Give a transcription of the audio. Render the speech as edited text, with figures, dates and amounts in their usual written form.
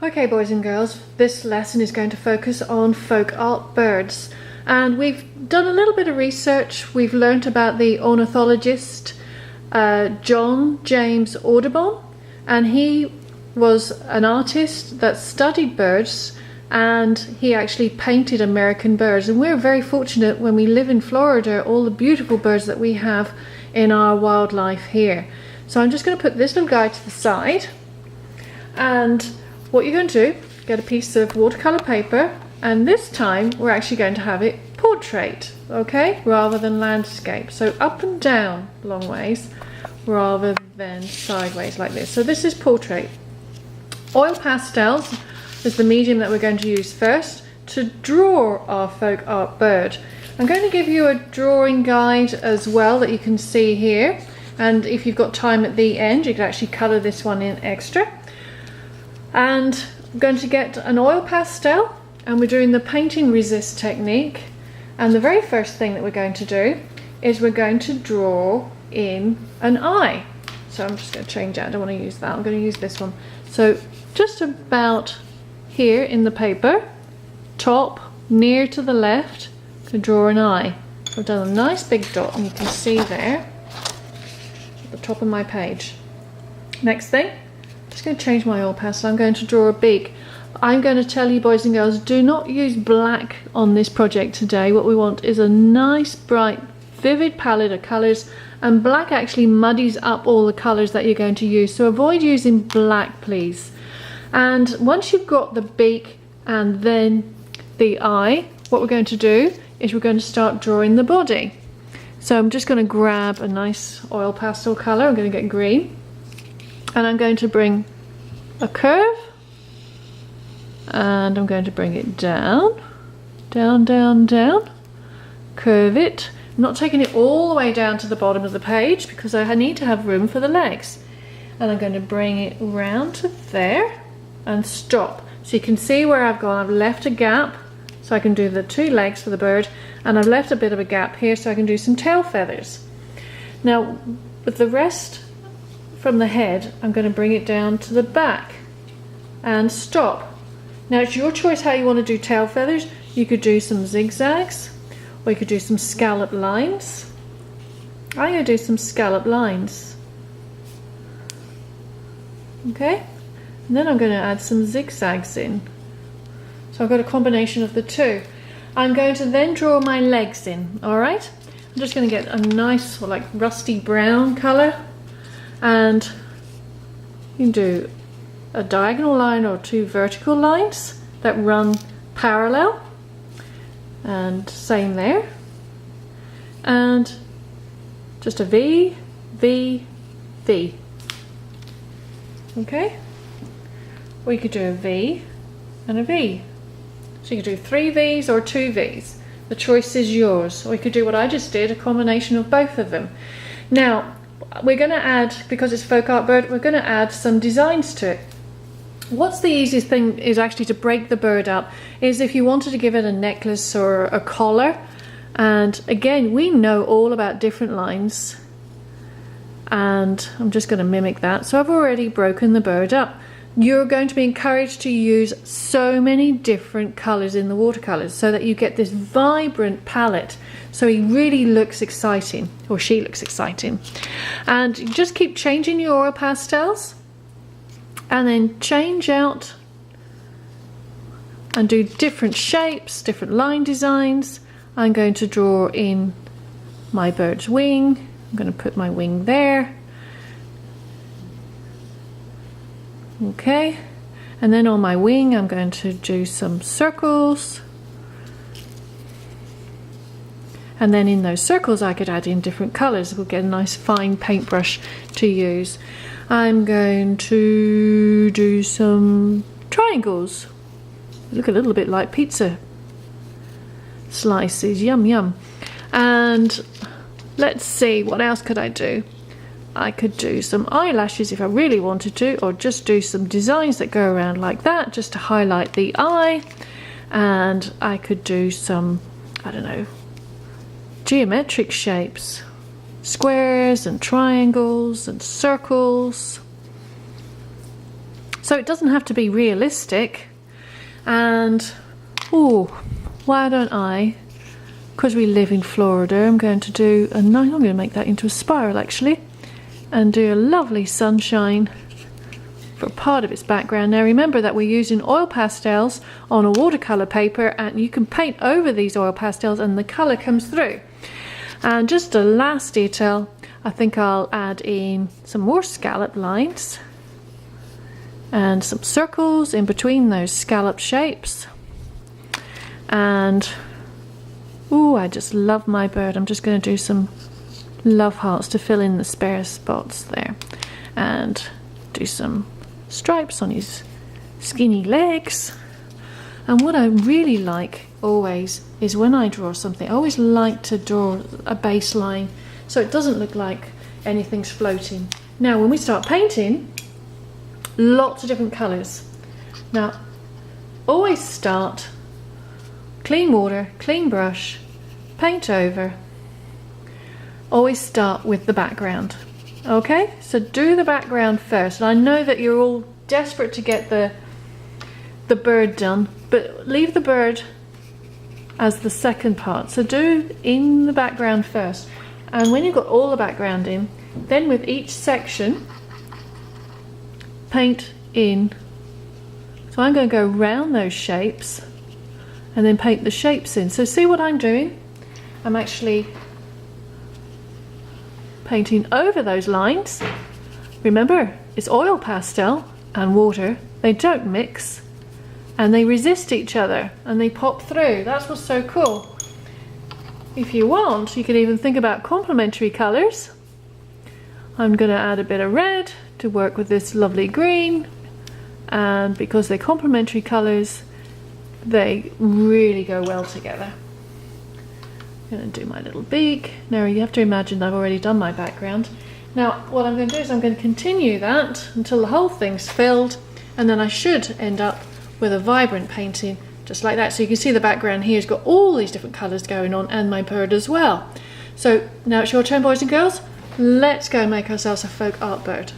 Okay, boys and girls, this lesson is going to focus on folk art birds, and we've done a little bit of research. We've learnt about the ornithologist John James Audubon, and he was an artist that studied birds, and he actually painted American birds. And we're very fortunate when we live in Florida, all the beautiful birds that we have in our wildlife here. So I'm just going to put this little guy to the side, and what you're going to do, get a piece of watercolor paper, and this time we're actually going to have it portrait, okay, rather than landscape. So up and down long ways rather than sideways like this. So this is portrait. Oil pastels is the medium that we're going to use first to draw our folk art bird. I'm going to give you a drawing guide as well that you can see here, and if you've got time at the end you can actually colour this one in extra. And I'm going to get an oil pastel, and we're doing the painting resist technique, and the very first thing that we're going to do is we're going to draw in an eye. So I'm just going to change that, I don't want to use that, I'm going to use this one. So just about here in the paper, top near to the left, to draw an eye. I've done a nice big dot, and you can see there at the top of my page. Next thing, I'm just going to change my oil pastel. I'm going to draw a beak. I'm going to tell you, boys and girls, do not use black on this project today. What we want is a nice bright vivid palette of colours, and black actually muddies up all the colours that you're going to use, so avoid using black, please. And once you've got the beak and then the eye, what we're going to do is we're going to start drawing the body. So I'm just going to grab a nice oil pastel colour. I'm going to get green, and I'm going to bring a curve, and I'm going to bring it down, down, down, down, curve it. I'm not taking it all the way down to the bottom of the page because I need to have room for the legs. And I'm going to bring it round to there and stop. So you can see where I've gone. I've left a gap so I can do the two legs for the bird, and I've left a bit of a gap here so I can do some tail feathers. Now with the rest from the head, I'm going to bring it down to the back and stop. Now it's your choice how you want to do tail feathers. You could do some zigzags, or you could do some scallop lines. I'm going to do some scallop lines. Okay, and then I'm going to add some zigzags in. So I've got a combination of the two. I'm going to then draw my legs in, alright? I'm just going to get a nice, like rusty brown colour, and you can do a diagonal line or two vertical lines that run parallel, and same there, and just a V, V, V. Okay, or you could do a V and a V. So you could do 3 V's or 2 V's. The choice is yours. Or you could do what I just did, a combination of both of them. Now we're going to add, because it's folk art bird, we're going to add some designs to it. What's the easiest thing is actually to break the bird up, is if you wanted to give it a necklace or a collar. And again, we know all about different lines, and I'm just going to mimic that. So I've already broken the bird up. You're going to be encouraged to use so many different colours in the watercolours so that you get this vibrant palette, so he really looks exciting, or she looks exciting. And you just keep changing your oil pastels, and then change out and do different shapes, different line designs. I'm going to draw in my bird's wing. I'm going to put my wing there. Okay, and then on my wing I'm going to do some circles, and then in those circles I could add in different colours. We'll get a nice fine paintbrush to use. I'm going to do some triangles. Look a little bit like pizza slices, yum yum. And let's see, what else could I do? I could do some eyelashes if I really wanted to, or just do some designs that go around like that just to highlight the eye. And I could do some, I don't know, geometric shapes, squares and triangles and circles. so it doesn't have to be realistic. And oh, why don't I, because we live in Florida, I'm going to make that into a spiral actually, and do a lovely sunshine for part of its background. Now remember that we're using oil pastels on a watercolor paper, and you can paint over these oil pastels and the color comes through. And just a last detail, I think I'll add in some more scallop lines and some circles in between those scallop shapes. And ooh, I just love my bird. I'm just going to do some love hearts to fill in the spare spots there, and do some stripes on his skinny legs. And what I really like always is when I draw something, I always like to draw a baseline so it doesn't look like anything's floating. Now when we start painting, lots of different colors. Now always start clean water, clean brush, paint over. Always start with the background. Okay, so do the background first. And I know that you're all desperate to get the bird done, but leave the bird as the second part. So do in the background first. And when you've got all the background in, then with each section, paint in. So I'm going to go round those shapes and then paint the shapes in. So see what I'm doing? I'm actually painting over those lines. Remember, it's oil pastel and water. They don't mix and they resist each other and they pop through. That's what's so cool. If you want, you can even think about complementary colors. I'm going to add a bit of red to work with this lovely green, and because they're complementary colors, they really go well together. I'm going to do my little beak. Now you have to imagine I've already done my background. Now what I'm going to do is I'm going to continue that until the whole thing's filled, and then I should end up with a vibrant painting just like that. So you can see the background here has got all these different colours going on, and my bird as well. So now it's your turn, boys and girls. Let's go make ourselves a folk art bird.